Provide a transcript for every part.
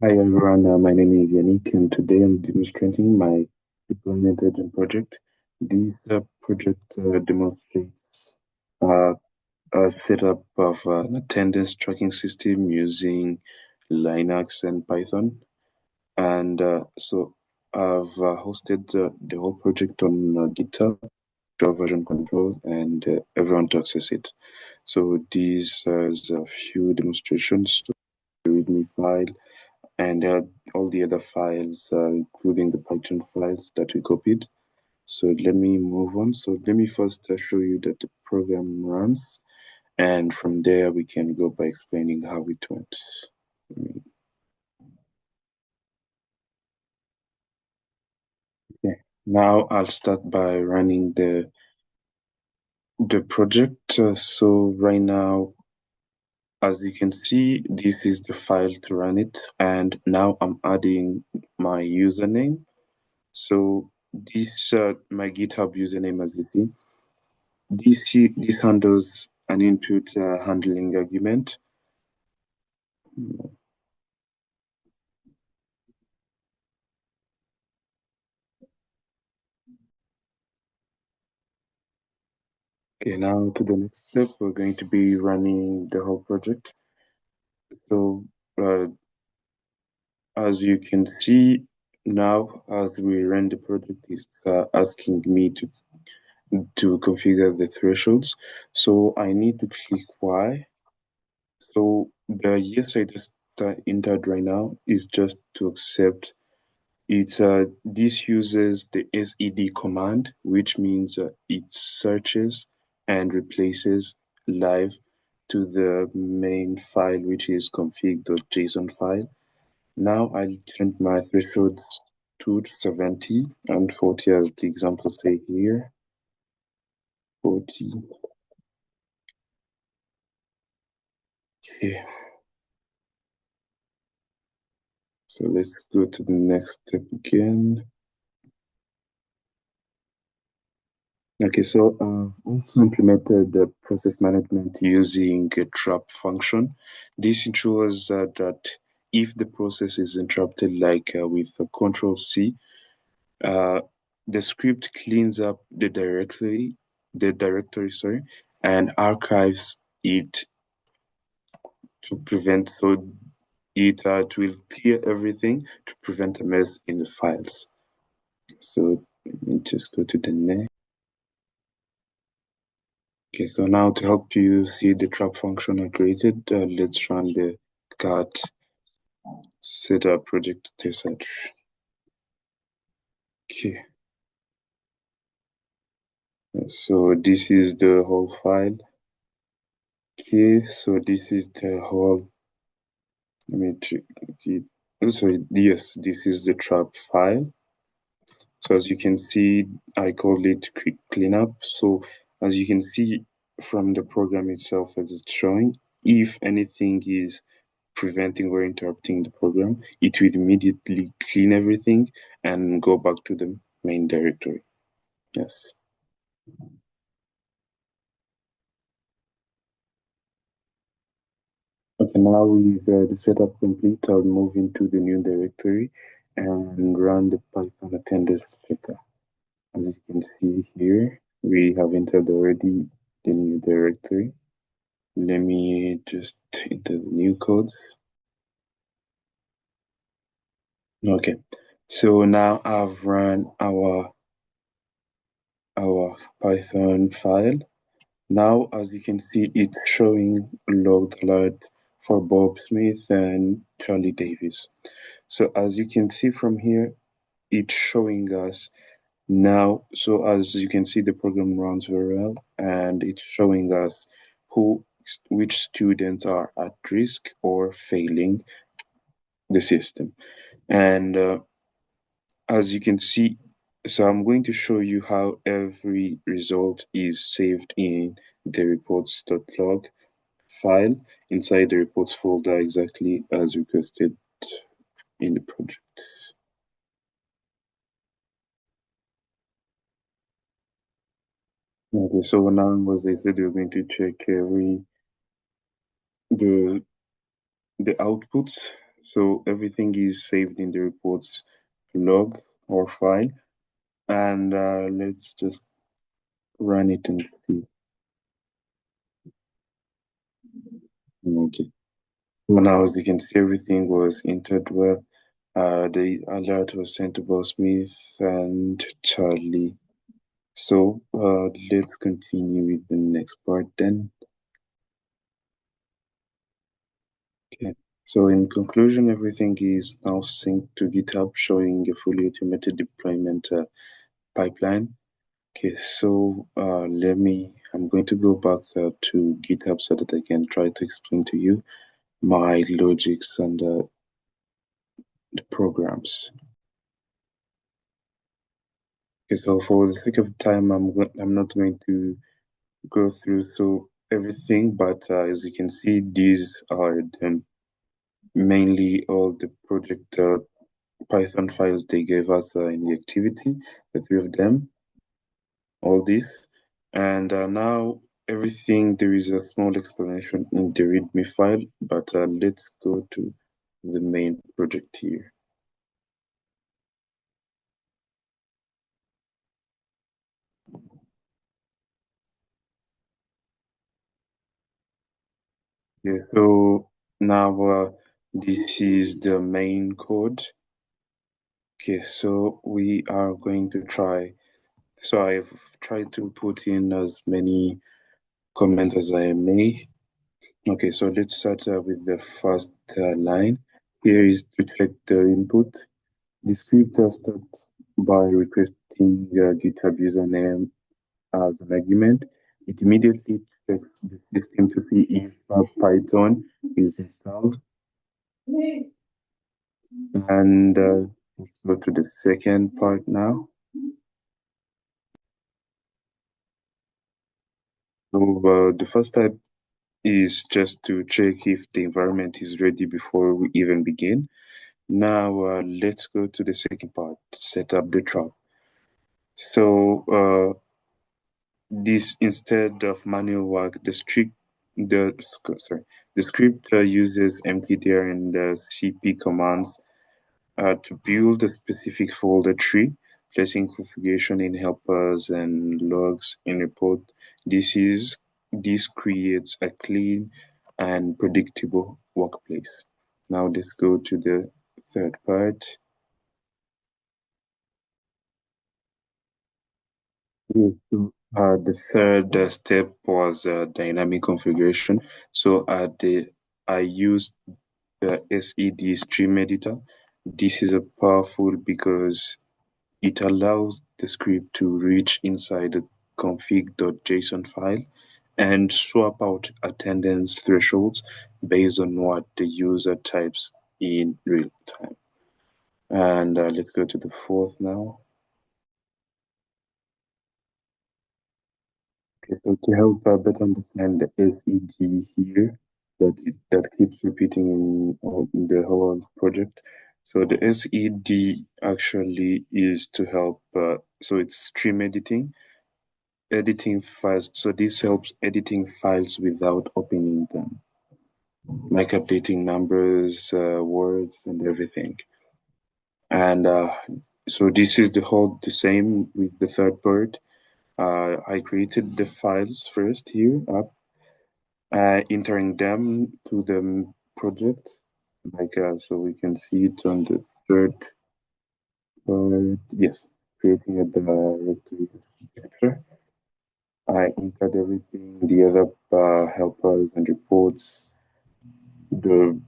Hi everyone, my name is Yannick and today I'm demonstrating my deployment agent project. This project demonstrates uh, a setup of an attendance tracking system using Linux and Python. And so I've hosted the whole project on GitHub, show version control, and everyone to access it. So these is a few demonstrations, so the README file, and all the other files, including the Python files that we copied. So let me move on. So let me first show you that the program runs, and from there we can go by explaining how it went. Okay. Now I'll start by running the project. So right now, as you can see, this is the file to run it, and now I'm adding my username. So this my GitHub username, as you see. This handles an input handling argument. Okay, now to the next step, we're going to be running the whole project. So, as you can see now, as we run the project, it's asking me to configure the thresholds. So I need to click Y. So the yes I just entered right now is just to accept. This uses the sed command, which means it searches and replaces live to the main file, which is config.json file. Now I'll change my thresholds to 70 and 40 as the example say here. 40. Okay. So let's go to the next step again. Okay, so I've also implemented the process management using a trap function. This ensures that if the process is interrupted, like with Control C, uh, the script cleans up the directory, sorry, and archives it to prevent. So it will clear everything to prevent a mess in the files. So let me just go to the next. Okay, so now to help you see the trap function I created, let's run the cat setup project test search. Okay, so this is the whole file. Okay, so this is the whole, let me check. Okay. So yes, this is the trap file. So as you can see, I called it quick cleanup. So as you can see from the program itself as it's showing, if anything is preventing or interrupting the program, it will immediately clean everything and go back to the main directory. Yes. Okay, now with the setup complete, I'll move into the new directory and run the Python attendance checker. As you can see here, we have entered already the new directory. Let me just enter the new codes. Okay, so now I've run our Python file. Now, as you can see, it's showing logged alert for Bob Smith and Charlie Davis. So as you can see from here, it's showing us now. So as you can see, the program runs very well, and it's showing us which students are at risk or failing the system. And as you can see, so I'm going to show you how every result is saved in the reports.log file inside the reports folder exactly as requested in the project. Okay, so now as I said, we're going to check the the outputs. So everything is saved in the reports log or file, and let's just run it and see. Okay. So now, as you can see, everything was entered well. The alert was sent to Boss Smith and Charlie. So let's continue with the next part then. Okay. So in conclusion, everything is now synced to GitHub, showing a fully automated deployment pipeline. Okay, so I'm going to go back to GitHub so that I can try to explain to you my logics and the programs. Okay, so for the sake of time, I'm not going to go through so everything, but as you can see, these are mainly all the project Python files they gave us in the activity, the three of them, all this. And now everything, there is a small explanation in the README file, but let's go to the main project here. Yeah, so now this is the main code. Okay, so we are going to try. So I've tried to put in as many comments as I may. Okay, so let's start with the first line. Here is to check the input. The script starts by requesting GitHub username as an argument. It immediately checks the system to see if Python is installed. And let's go to the second part now. So the first type is just to check if the environment is ready before we even begin. Now let's go to the second part, set up the trap. So this instead of manual work, the script uses mtdir and cp commands to build a specific folder tree, placing configuration in helpers and logs in report. This creates a clean and predictable workplace. Now let's go to the third part. Yes, so, the third step was dynamic configuration. So I used the SED stream editor. This is a powerful because it allows the script to reach inside the config.json file and swap out attendance thresholds based on what the user types in real time. And let's go to the fourth now. Okay, so to help better understand the SEG here, that keeps repeating in the whole project. So the SED actually is to help. So it's stream editing files. So this helps editing files without opening them, like updating numbers, words, and everything. And so this is the same with the third part. I created the files first here up, entering them to the project, like so we can see it on the third part. Yes, creating a directory capture. I entered everything, the other helpers and reports, the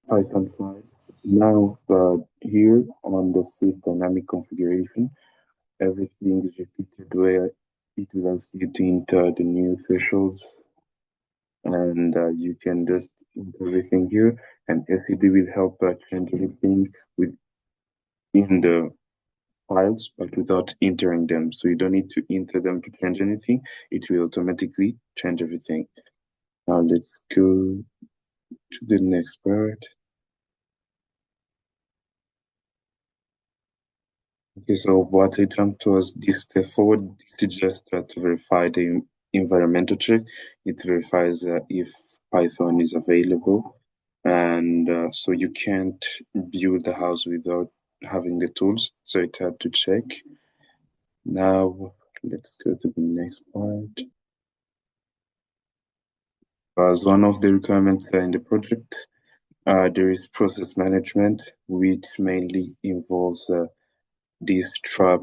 Python file. Now here on the fifth dynamic configuration, everything is repeated where it will ask you to enter the new thresholds, and you can just enter everything here, and SED will help change everything within the files, but without entering them. So you don't need to enter them to change anything. It will automatically change everything. Now let's go to the next part. Okay, so what I jumped was this step forward. This is just to verify the environmental check. It verifies if Python is available. and so you can't build the house without having the tools, so it's hard to check. Now let's go to the next part. As one of the requirements in the project, there is process management, which mainly involves this trap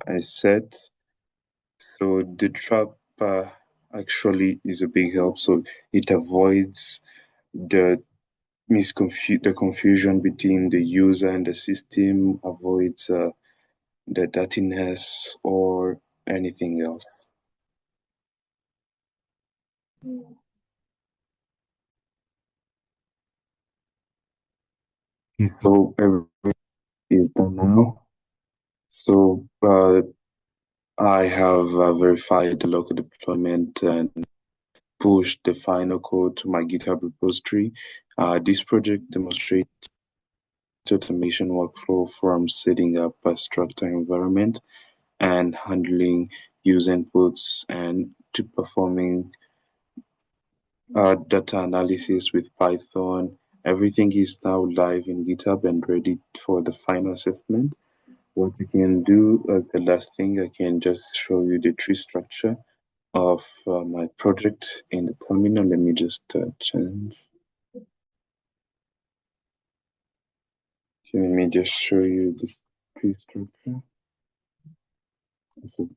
I said. So the trap actually is a big help. So it avoids the the confusion between the user and the system, avoids the dirtiness or anything else. So everything is done now. So I have verified the local deployment and pushed the final code to my GitHub repository. This project demonstrates automation workflow from setting up a structured environment and handling user inputs and to performing data analysis with Python. Everything is now live in GitHub and ready for the final assessment. What we can do as the last thing, I can just show you the tree structure of my project in the terminal. Let me just change. Okay, let me just show you the tree structure. So